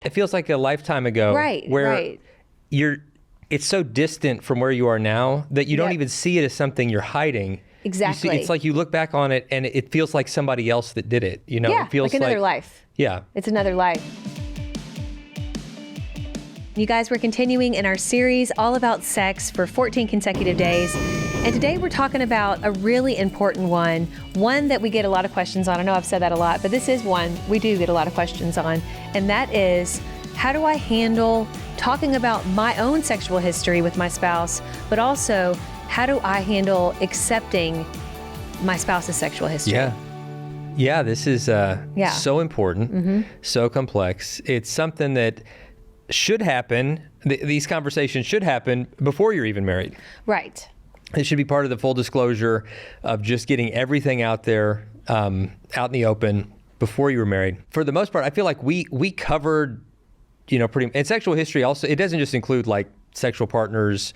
It feels like a lifetime ago. Right, where right. It's so distant from where you are now that you don't Yep. even see it as something you're hiding. Exactly. It's like you look back on it and it feels like somebody else that did it. You know, Yeah, it feels like another life. Yeah. It's another life. You guys, we're continuing in our series all about sex for 14 consecutive days. And today we're talking about a really important one that we get a lot of questions on. I know I've said that a lot, but this is one we do get a lot of questions on. And that is, how do I handle talking about my own sexual history with my spouse, but also how do I handle accepting my spouse's sexual history? Yeah, this is so important, so complex. It's something that should happen. These conversations should happen before you're even married. Right. It should be part of the full disclosure of just getting everything out there, out in the open before you were married. For the most part, I feel like we covered, and sexual history also, it doesn't just include like sexual partners.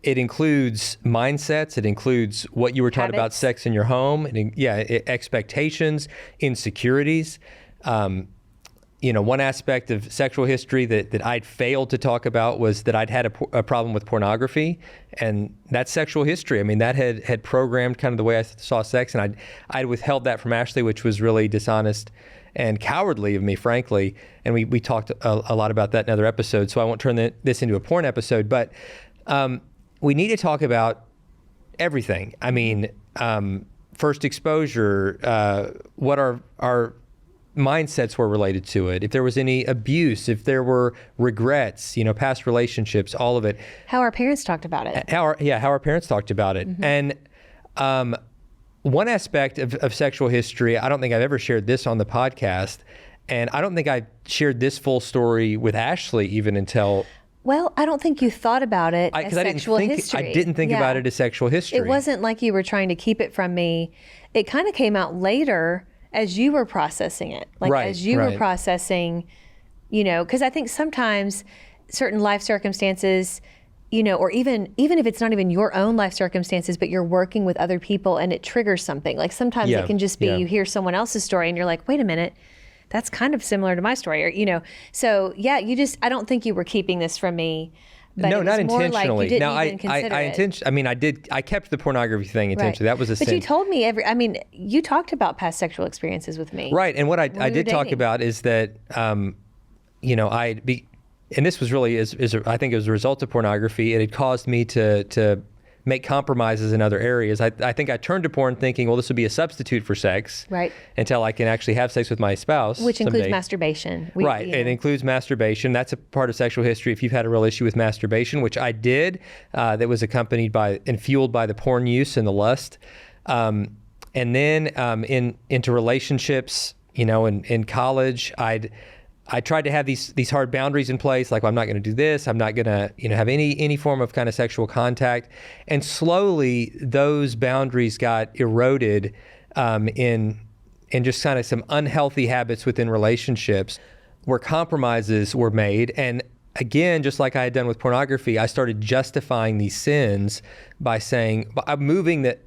It includes mindsets. It includes what you were taught about sex in your home. Expectations, insecurities. One aspect of sexual history that I'd failed to talk about was that I'd had a problem with pornography, and that's sexual history. I mean, that had programmed kind of the way I saw sex, and I'd withheld that from Ashley, which was really dishonest and cowardly of me, frankly. And we talked a lot about that in other episodes, so I won't turn this into a porn episode, but we need to talk about everything. I mean, first exposure, what our mindsets were related to it, if there was any abuse, if there were regrets, past relationships, all of it. How our parents talked about it. How our parents talked about it. And one aspect of sexual history, I don't think I've ever shared this on the podcast, and I don't think I shared this full story with Ashley even until... Well, I don't think you thought about it as sexual history. I didn't think about it as sexual history. It wasn't like you were trying to keep it from me. It kind of came out later as you were processing it. As you were processing, because I think sometimes certain life circumstances, or even if it's not even your own life circumstances, but you're working with other people and it triggers something. Like sometimes it can just be you hear someone else's story and you're like, wait a minute, that's kind of similar to my story, or so I don't think you were keeping this from me. But no, it was not more intentionally. Like you didn't even consider it. I kept the pornography thing intentionally. That was a sin. But you told me you talked about past sexual experiences with me. Right, and what I did talk about is that, and this was really I think it was a result of pornography. It had caused me to make compromises in other areas. I think I turned to porn thinking, well, this would be a substitute for sex, right? Until I can actually have sex with my spouse, which includes masturbation. It includes masturbation. That's a part of sexual history. If you've had a real issue with masturbation, which I did, that was accompanied by and fueled by the porn use and the lust, and then into relationships. In college, I tried to have these hard boundaries in place, like, well, I'm not going to do this. I'm not going to, have any form of kind of sexual contact. And slowly those boundaries got eroded in just kind of some unhealthy habits within relationships where compromises were made. And again, just like I had done with pornography, I started justifying these sins by saying, I'm moving the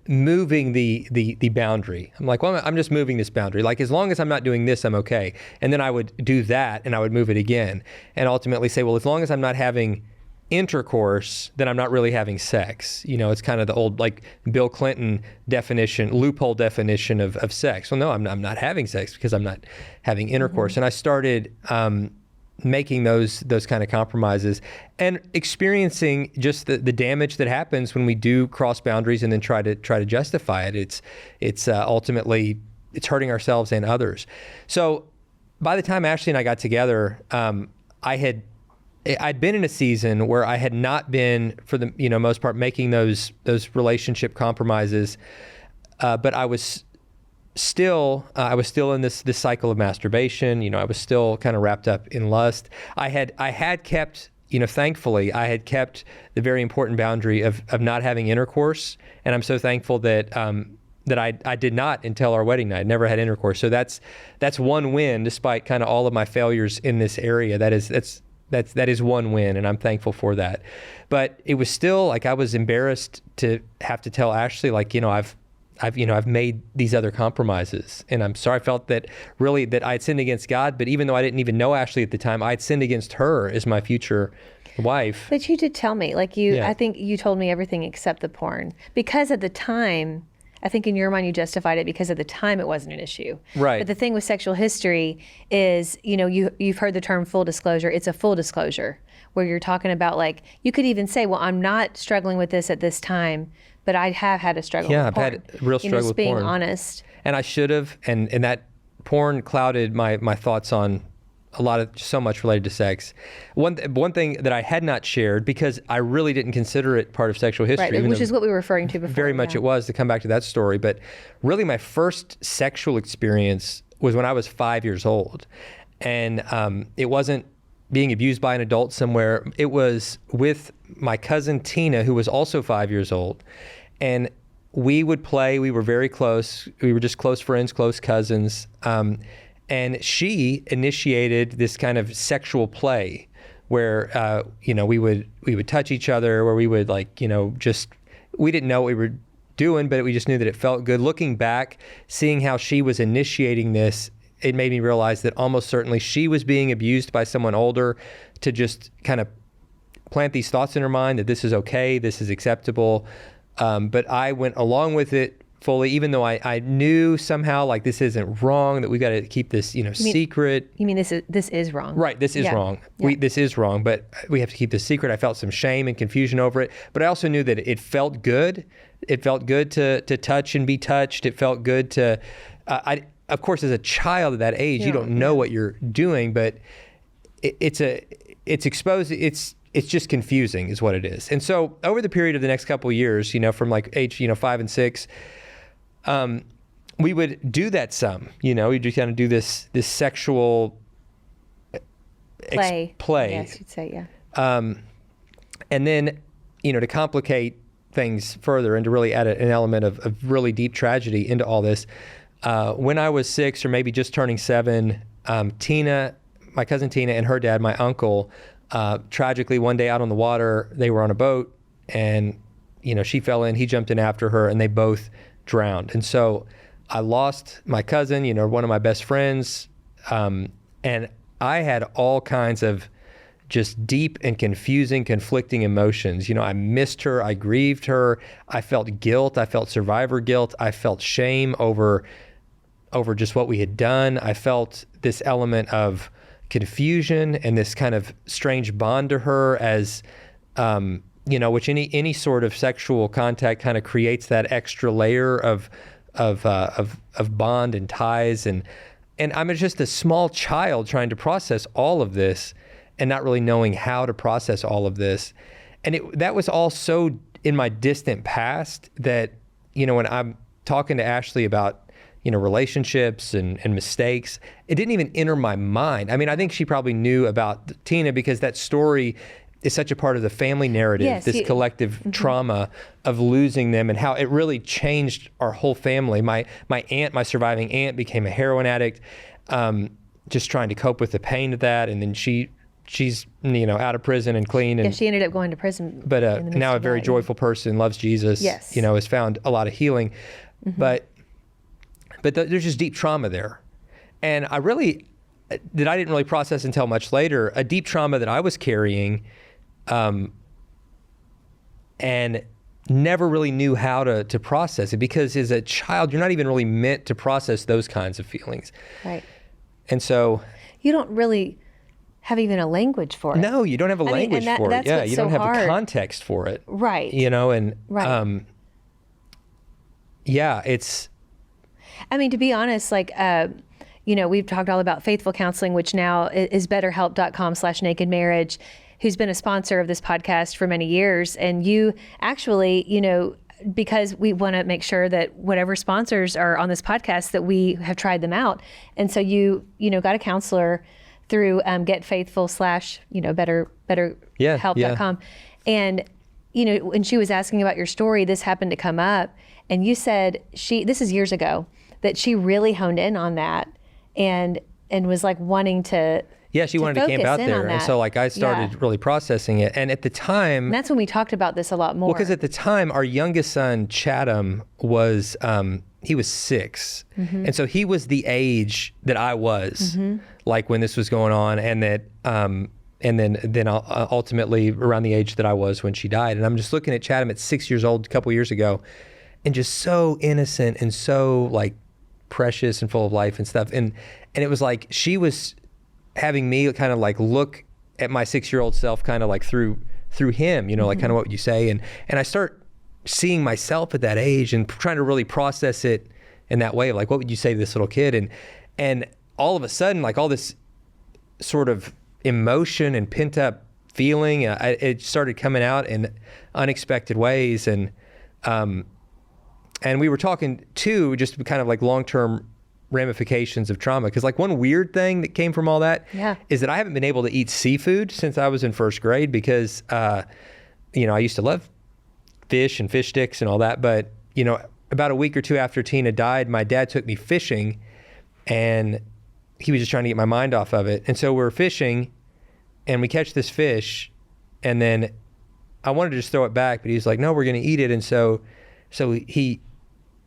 boundary. I'm like, well, I'm just moving this boundary. Like, as long as I'm not doing this, I'm okay. And then I would do that and I would move it again and ultimately say, well, as long as I'm not having intercourse, then I'm not really having sex. It's kind of the old, like, Bill Clinton loophole definition of sex. Well, no, I'm not having sex because I'm not having intercourse. And I started, making those kind of compromises and experiencing just the damage that happens when we do cross boundaries and then try to justify it. It's ultimately it's hurting ourselves and others. So by the time Ashley and I got together, I'd been in a season where I had not been, for the most part, making those relationship compromises, but I was still in this cycle of masturbation. I was still kind of wrapped up in lust. I had kept, thankfully, I had kept the very important boundary of not having intercourse, and I'm so thankful that I did not until our wedding night. Never had intercourse. So that's one win, despite kind of all of my failures in this area. That is one win, and I'm thankful for that. But it was still like I was embarrassed to have to tell Ashley, like, I've made these other compromises, and I'm sorry. I felt that really that I'd sinned against God, but even though I didn't even know Ashley at the time, I'd sinned against her as my future wife. But you did tell me, I think you told me everything except the porn, because at the time, I think in your mind you justified it because at the time it wasn't an issue. Right. But the thing with sexual history is, you've heard the term full disclosure. It's a full disclosure where you're talking about, like, you could even say, well, I'm not struggling with this at this time, but I have had a struggle with porn. I've had a real struggle with porn. Being honest. And I should have, and that porn clouded my thoughts on so much related to sex. One thing that I had not shared, because I really didn't consider it part of sexual history. Right, which is what we were referring to before. Very much it was, to come back to that story. But really my first sexual experience was when I was 5 years old. And it wasn't being abused by an adult somewhere. It was with my cousin Tina, who was also 5 years old. And we would play. We were very close. We were just close friends, close cousins. And she initiated this kind of sexual play where, we would touch each other, where we would we didn't know what we were doing, but we just knew that it felt good. Looking back, seeing how she was initiating this, it made me realize that almost certainly she was being abused by someone older to just kind of plant these thoughts in her mind that this is okay, this is acceptable. But I went along with it fully, even though I knew somehow, like, this isn't wrong, that we got to keep this, secret. You mean this is wrong? Right, this is wrong. Yeah. This is wrong, but we have to keep this secret. I felt some shame and confusion over it, but I also knew that it felt good. It felt good to touch and be touched. It felt good to, of course, as a child at that age, you don't know what you're doing, but it's exposed. It's just confusing is what it is. And so over the period of the next couple of years, from like age, 5 and 6, we would do that some, we just kind of do this sexual play. Yes, you'd say, yeah. And then, to complicate things further and to really add an element of really deep tragedy into all this, when I was 6 or maybe just turning 7, Tina, my cousin Tina, and her dad, my uncle, tragically one day out on the water, they were on a boat, and she fell in, he jumped in after her, and they both drowned. And so I lost my cousin, one of my best friends, and I had all kinds of just deep and confusing, conflicting emotions. I missed her, I grieved her, I felt guilt, I felt survivor guilt, I felt shame over just what we had done. I felt this element of confusion and this kind of strange bond to her as, which any sort of sexual contact kind of creates that extra layer of bond and ties. And I'm just a small child trying to process all of this and not really knowing how to process all of this. And that was all so in my distant past that, when I'm talking to Ashley about relationships and mistakes, it didn't even enter my mind. I mean, I think she probably knew about Tina because that story is such a part of the family narrative, this collective trauma of losing them and how it really changed our whole family. My aunt, my surviving aunt, became a heroin addict, just trying to cope with the pain of that. And then she's out of prison and clean. And she ended up going to prison. But now a very joyful person, loves Jesus, has found a lot of healing. Mm-hmm. But there's just deep trauma there. And I didn't really process until much later, a deep trauma that I was carrying and never really knew how to process it, because as a child, you're not even really meant to process those kinds of feelings. Right. And so... You don't really have even a language for it. No, you don't have a language for it. Yeah, you don't have a context for it. Right. Right. It's... I mean, to be honest, we've talked all about faithful counseling, which now is betterhelp.com/nakedmarriage, who's been a sponsor of this podcast for many years. And you actually, because we want to make sure that whatever sponsors are on this podcast, that we have tried them out. And so you got a counselor through betterhelp.com. And, when she was asking about your story, this happened to come up. And you said this is years ago, that she really honed in on that and was like wanting to Yeah, she wanted to camp out there. And so like I started really processing it. And at the time... And that's when we talked about this a lot more. Well, because at the time, our youngest son, Chatham, was, he was 6. And so he was the age that I was, like when this was going on, and that, and then ultimately around the age that I was when she died. And I'm just looking at Chatham at 6 years old a couple years ago, and just so innocent and so like precious and full of life and stuff. And it was like she was having me kind of like look at my 6-year-old self kind of like through him, you know, like kind of what would you say. And I start seeing myself at that age and trying to really process it in that way of like, what would you say to this little kid? And all of a sudden, like all this sort of emotion and pent up feeling, it started coming out in unexpected ways. And we were talking too, just kind of like long-term ramifications of trauma. Because like one weird thing that came from all that is that I haven't been able to eat seafood since I was in first grade because, you know, I used to love fish and fish sticks and all that. But, you know, about a week or two after Tina died, my dad took me fishing and he was just trying to get my mind off of it. And so we're fishing and we catch this fish and then I wanted to just throw it back, but he was like, no, we're going to eat it. And so he,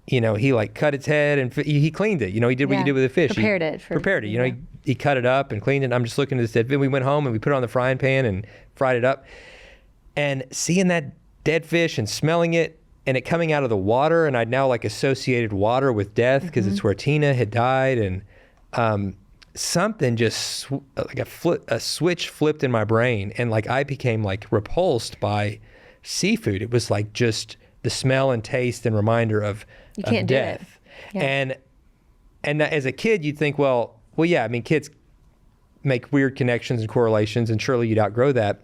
you know, he like cut its head and he cleaned it. You know, he did what you did with a fish. Prepared it. You know, he cut it up and cleaned it. And I'm just looking at this dead fish. We went home and we put it on the frying pan and fried it up. And seeing that dead fish and smelling it and it coming out of the water, and I'd now like associated water with death because it's where Tina had died. And something just like a switch flipped in my brain, and like I became like repulsed by seafood. It was like just the smell and taste and reminder of death. And as a kid, you'd think, well, yeah, I mean, kids make weird connections and correlations, and surely you'd outgrow that.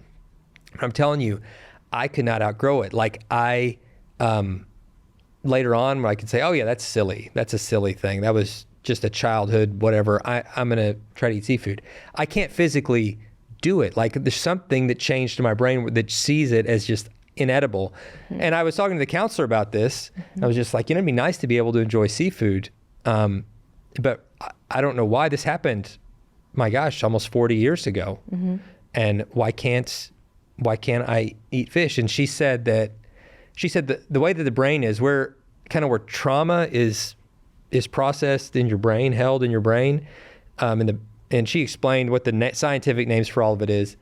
But I'm telling you, I could not outgrow it. Like later on, I could say, oh yeah, that's silly. That's a silly thing. That was just a childhood, whatever. I'm going to try to eat seafood. I can't physically do it. Like there's something that changed in my brain that sees it as just inedible. And I was talking to the counselor about this. I was just like, you know, it'd be nice to be able to enjoy seafood. But I don't know why this happened. My gosh, almost 40 years ago. And why can't I eat fish? And she said that the way that the brain is, where trauma is processed in your brain, held in your brain. And she explained what the scientific names for all of it is.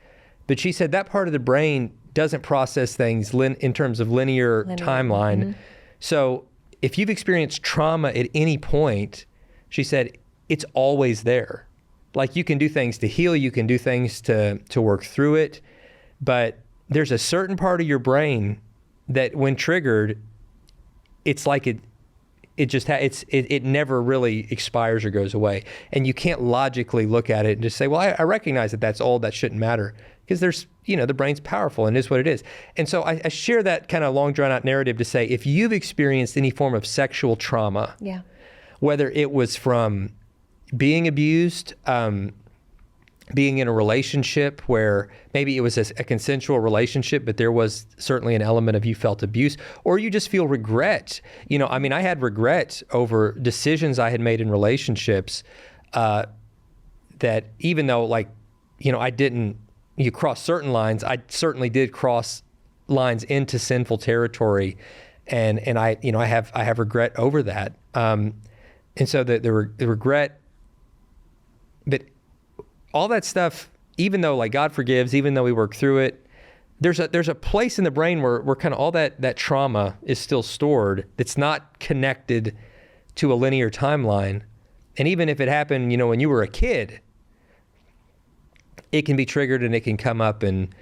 But she said that part of the brain doesn't process things in terms of linear timeline. So if you've experienced trauma at any point, she said, it's always there. Like you can do things to heal, you can do things to work through it, but there's a certain part of your brain that when triggered, it's like it never really expires or goes away. And you can't logically look at it and just say, well, I recognize that that's old, that shouldn't matter. Because there's, you know, the brain's powerful and it is what it is. And so I share that kind of long drawn out narrative to say, if you've experienced any form of sexual trauma, whether it was from being abused, being in a relationship where maybe it was a consensual relationship, but there was certainly an element of you felt abuse, or you just feel regret. You know, I mean, I had regret over decisions I had made in relationships that even though, like, you know, you cross certain lines, I certainly did cross lines into sinful territory. And I, you know, I have regret over that. And so the regret, but all that stuff, even though like God forgives, even though we work through it, there's a place in the brain where kind of all that trauma is still stored that's not connected to a linear timeline. And even if it happened, you know, when you were a kid, it can be triggered and it can come up and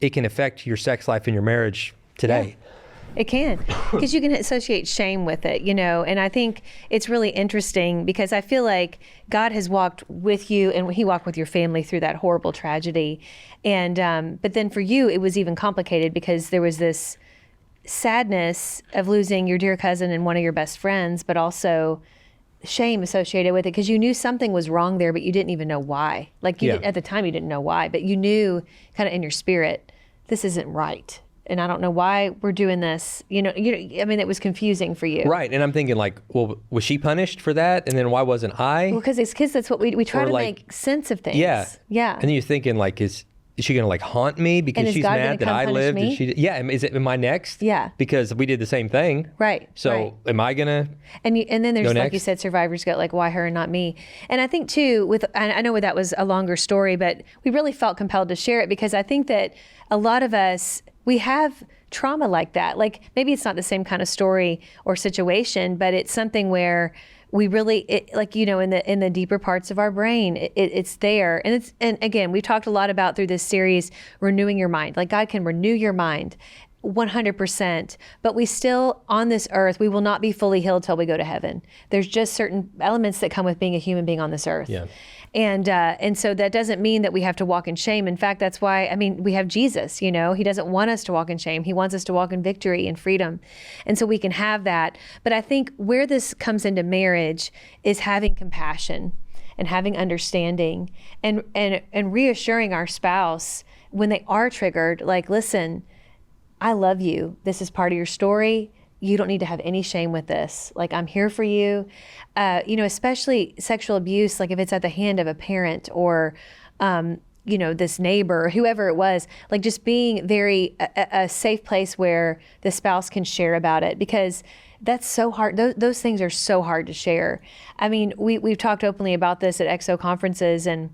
it can affect your sex life and your marriage today. It can, because you can associate shame with it, you know, and I think it's really interesting because I feel like God has walked with you and he walked with your family through that horrible tragedy. And, but then for you, it was even complicated because there was this sadness of losing your dear cousin and one of your best friends, but also shame associated with it because you knew something was wrong there, but you didn't even know why. Like at the time, you didn't know why, but you knew kind of in your spirit, this isn't right. and I don't know why we're doing this. I mean, it was confusing for you. Right. And I'm thinking like, well, was she punished for that? And then why wasn't I? Well, because as kids, that's what we try to make sense of things. Yeah. Yeah. And then you're thinking like, is she going to like haunt me because she's mad that I lived? Am I next? Yeah. Because we did the same thing. Right. So am I going to And then there's, like next? you said, survivor's guilt, like why her and not me? And I think too, I know that was a longer story, but we really felt compelled to share it because I think that a lot of us, we have trauma like that. Like maybe it's not the same kind of story or situation, but it's something where we really, in the deeper parts of our brain, it's there. And again, we talked a lot about through this series, renewing your mind. Like God can renew your mind 100%, but we still, on this earth, we will not be fully healed till we go to heaven. There's just certain elements that come with being a human being on this earth. Yeah. And so that doesn't mean that we have to walk in shame. In fact, that's why, we have Jesus, he doesn't want us to walk in shame. He wants us to walk in victory and freedom. And so we can have that. But I think where this comes into marriage is having compassion and having understanding and reassuring our spouse when they are triggered, like, listen, I love you. This is part of your story. You don't need to have any shame with this. Like, I'm here for you. Especially sexual abuse, like if it's at the hand of a parent or, this neighbor, or whoever it was, like just being a safe place where the spouse can share about it, because that's so hard. Those things are so hard to share. I mean, we've talked openly about this at EXO conferences, and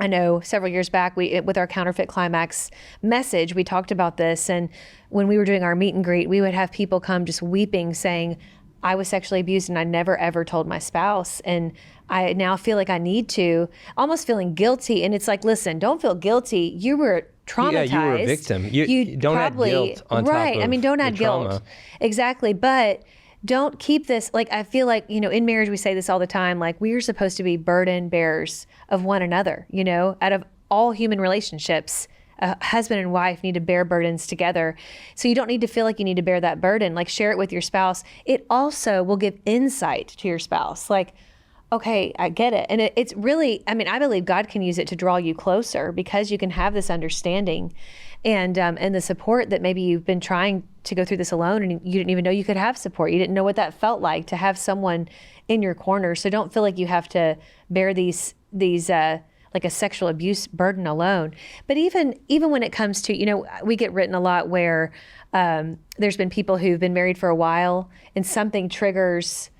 I know several years back, with our Counterfeit Climax message, we talked about this. And when we were doing our meet and greet, we would have people come just weeping, saying, I was sexually abused and I never ever told my spouse. And I now feel like I need to, almost feeling guilty. And it's like, listen, don't feel guilty. You were traumatized. Yeah, you were a victim. You don't add guilt on top of don't add the guilt. trauma. Exactly. But don't keep this, like, I feel like, in marriage, we say this all the time, like, we are supposed to be burden bearers of one another, out of all human relationships. A husband and wife need to bear burdens together. So you don't need to feel like you need to bear that burden. Like, share it with your spouse. It also will give insight to your spouse. Like, okay, I get it. And it's really, I believe God can use it to draw you closer, because you can have this understanding and the support that maybe you've been trying to go through this alone, and you didn't even know you could have support. You didn't know what that felt like to have someone in your corner. So don't feel like you have to bear these like a sexual abuse burden alone. But even when it comes to, we get written a lot where there's been people who've been married for a while and something triggers,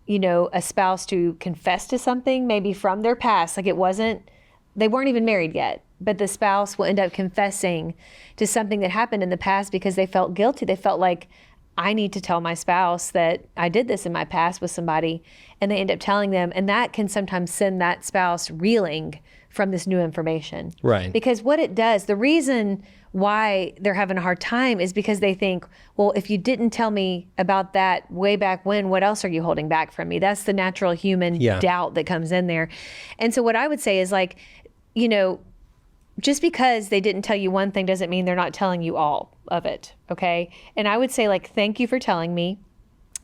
a spouse to confess to something maybe from their past. Like they weren't even married yet, but the spouse will end up confessing to something that happened in the past because they felt guilty. They felt like, I need to tell my spouse that I did this in my past with somebody, and they end up telling them, and that can sometimes send that spouse reeling from this new information. Right. Because what it does, the reason why they're having a hard time is because they think, well, if you didn't tell me about that way back when, what else are you holding back from me? That's the natural human doubt that comes in there. And so what I would say is, like, just because they didn't tell you one thing doesn't mean they're not telling you all of it. Okay. And I would say, like, thank you for telling me.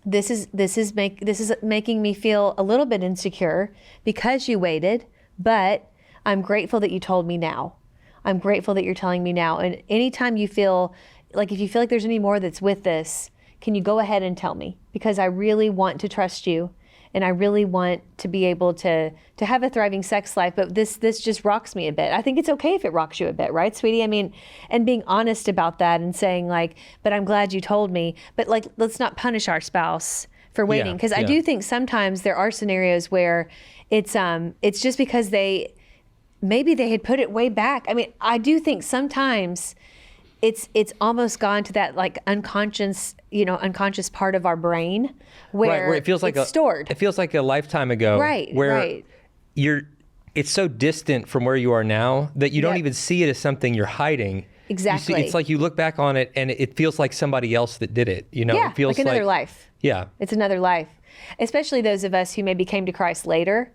This is making me feel a little bit insecure because you waited, but I'm grateful that you told me now. I'm grateful that you're telling me now. And anytime you feel like, if you feel like there's any more that's with this, can you go ahead and tell me? Because I really want to trust you. And I really want to be able to have a thriving sex life, but this just rocks me a bit. I think it's okay if it rocks you a bit, right, sweetie? And being honest about that and saying, like, but I'm glad you told me. But, like, let's not punish our spouse for waiting, because I do think sometimes there are scenarios where it's just because maybe they had put it way back. I do think sometimes it's almost gone to that, like, unconscious part of our brain where it feels like it's stored. It feels like a lifetime ago. Right. Where it's so distant from where you are now that you don't even see it as something you're hiding. Exactly. It's like you look back on it and it feels like somebody else that did it. Yeah, it feels like another life. Yeah. It's another life. Especially those of us who maybe came to Christ later.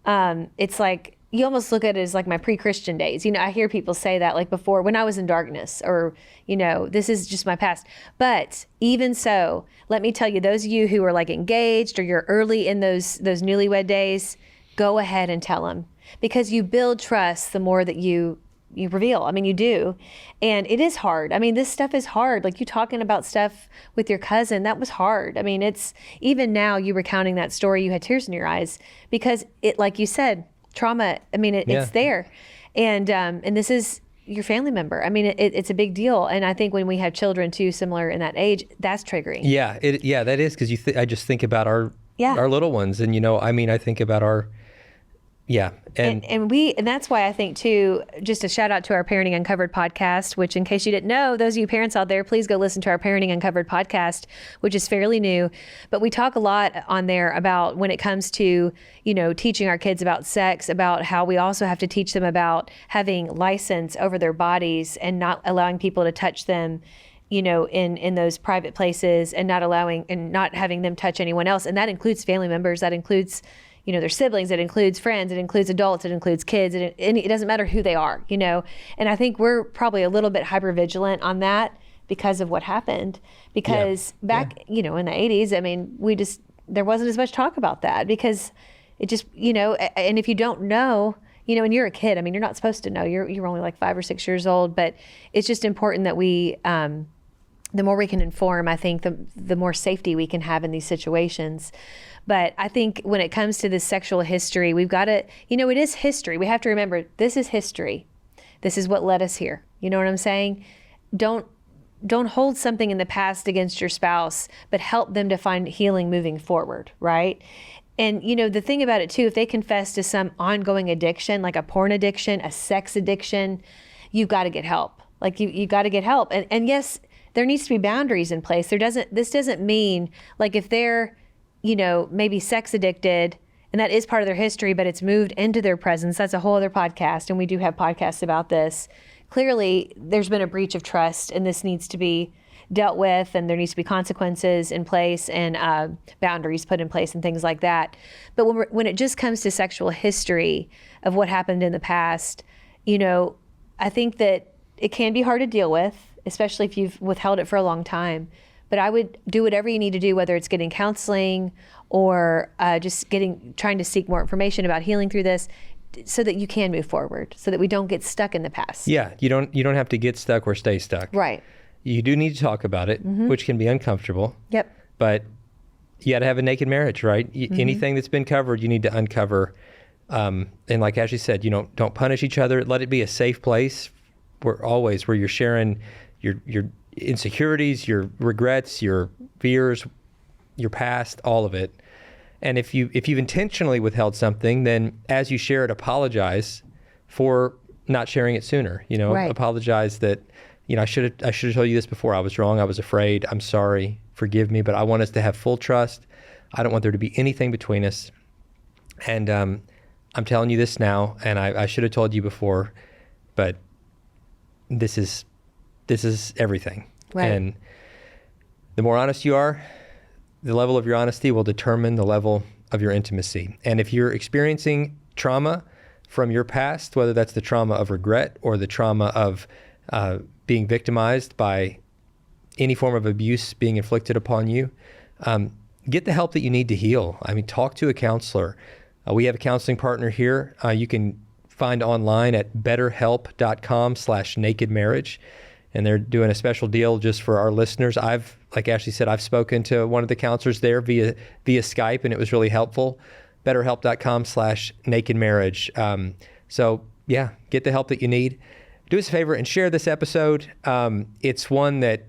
It's like, you almost look at it as like my pre-Christian days. I hear people say that, like, before, when I was in darkness, or, this is just my past. But even so, let me tell you, those of you who are, like, engaged, or you're early in those newlywed days, go ahead and tell them, because you build trust the more that you reveal. I mean, you do. And it is hard. I mean, this stuff is hard. Like you talking about stuff with your cousin, that was hard. I mean, it's even now you recounting that story, you had tears in your eyes because it, like you said, trauma, I mean, it's there. And this is your family member. I mean, it's a big deal. And I think when we have children too, similar in that age, that's triggering. Yeah, that is because I just think about our little ones, and I mean, I think about our. Yeah. And that's why I think too, just a shout out to our Parenting Uncovered podcast, which in case you didn't know, those of you parents out there, please go listen to our Parenting Uncovered podcast, which is fairly new. But we talk a lot on there about when it comes to, teaching our kids about sex, about how we also have to teach them about having license over their bodies and not allowing people to touch them, in those private places and not having them touch anyone else. And that includes family members, that includes their siblings, it includes friends, it includes adults, it includes kids, and it doesn't matter who they are, And I think we're probably a little bit hypervigilant on that because of what happened. Because back, in the 80s, I mean, there wasn't as much talk about that because it just, and if you don't know, and you're a kid, I mean, you're not supposed to know. You're only like 5 or 6 years old, but it's just important that we, the more we can inform, I think the more safety we can have in these situations. But I think when it comes to this sexual history, we've got to, it is history. We have to remember this is history. This is what led us here. You know what I'm saying? Don't hold something in the past against your spouse, but help them to find healing moving forward, right? And, the thing about it too, if they confess to some ongoing addiction, like a porn addiction, a sex addiction, you've got to get help. Like you got to get help. And yes, there needs to be boundaries in place. This doesn't mean like if they're, maybe sex addicted and that is part of their history, but it's moved into their presence. That's a whole other podcast. And we do have podcasts about this. Clearly there's been a breach of trust and this needs to be dealt with, and there needs to be consequences in place and boundaries put in place and things like that. But when it just comes to sexual history of what happened in the past, I think that it can be hard to deal with, especially if you've withheld it for a long time. But I would do whatever you need to do, whether it's getting counseling or just trying to seek more information about healing through this, so that you can move forward, so that we don't get stuck in the past. Yeah, you don't have to get stuck or stay stuck. Right. You do need to talk about it, which can be uncomfortable. Yep. But you got to have a naked marriage, right? Anything that's been covered, you need to uncover. And like Ashley said, don't punish each other. Let it be a safe place where you're sharing your insecurities, your regrets, your fears, your past, all of it. And if you've intentionally withheld something, then as you share it, apologize for not sharing it sooner. Right. Apologize that, I should have told you this before. I was wrong. I was afraid. I'm sorry. Forgive me. But I want us to have full trust. I don't want there to be anything between us. And I'm telling you this now, and I should have told you before, but this is everything. Right. And the more honest you are, the level of your honesty will determine the level of your intimacy. And if you're experiencing trauma from your past, whether that's the trauma of regret or the trauma of being victimized by any form of abuse being inflicted upon you, get the help that you need to heal. I mean, talk to a counselor. We have a counseling partner here. You can find online at betterhelp.com/nakedmarriage. And they're doing a special deal just for our listeners. Like Ashley said, I've spoken to one of the counselors there via Skype, and it was really helpful. betterhelp.com/nakedmarriage. So yeah, get the help that you need. Do us a favor and share this episode. It's one that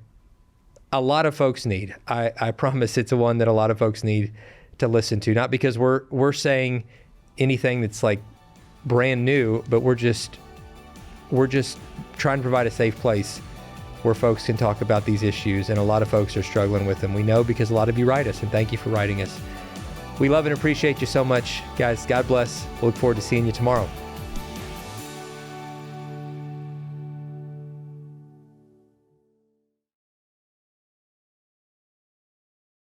a lot of folks need. I promise it's one that a lot of folks need to listen to. Not because we're saying anything that's like brand new, but we're just trying to provide a safe place where folks can talk about these issues, and a lot of folks are struggling with them. We know because a lot of you write us, and thank you for writing us. We love and appreciate you so much, guys. God bless. We'll look forward to seeing you tomorrow.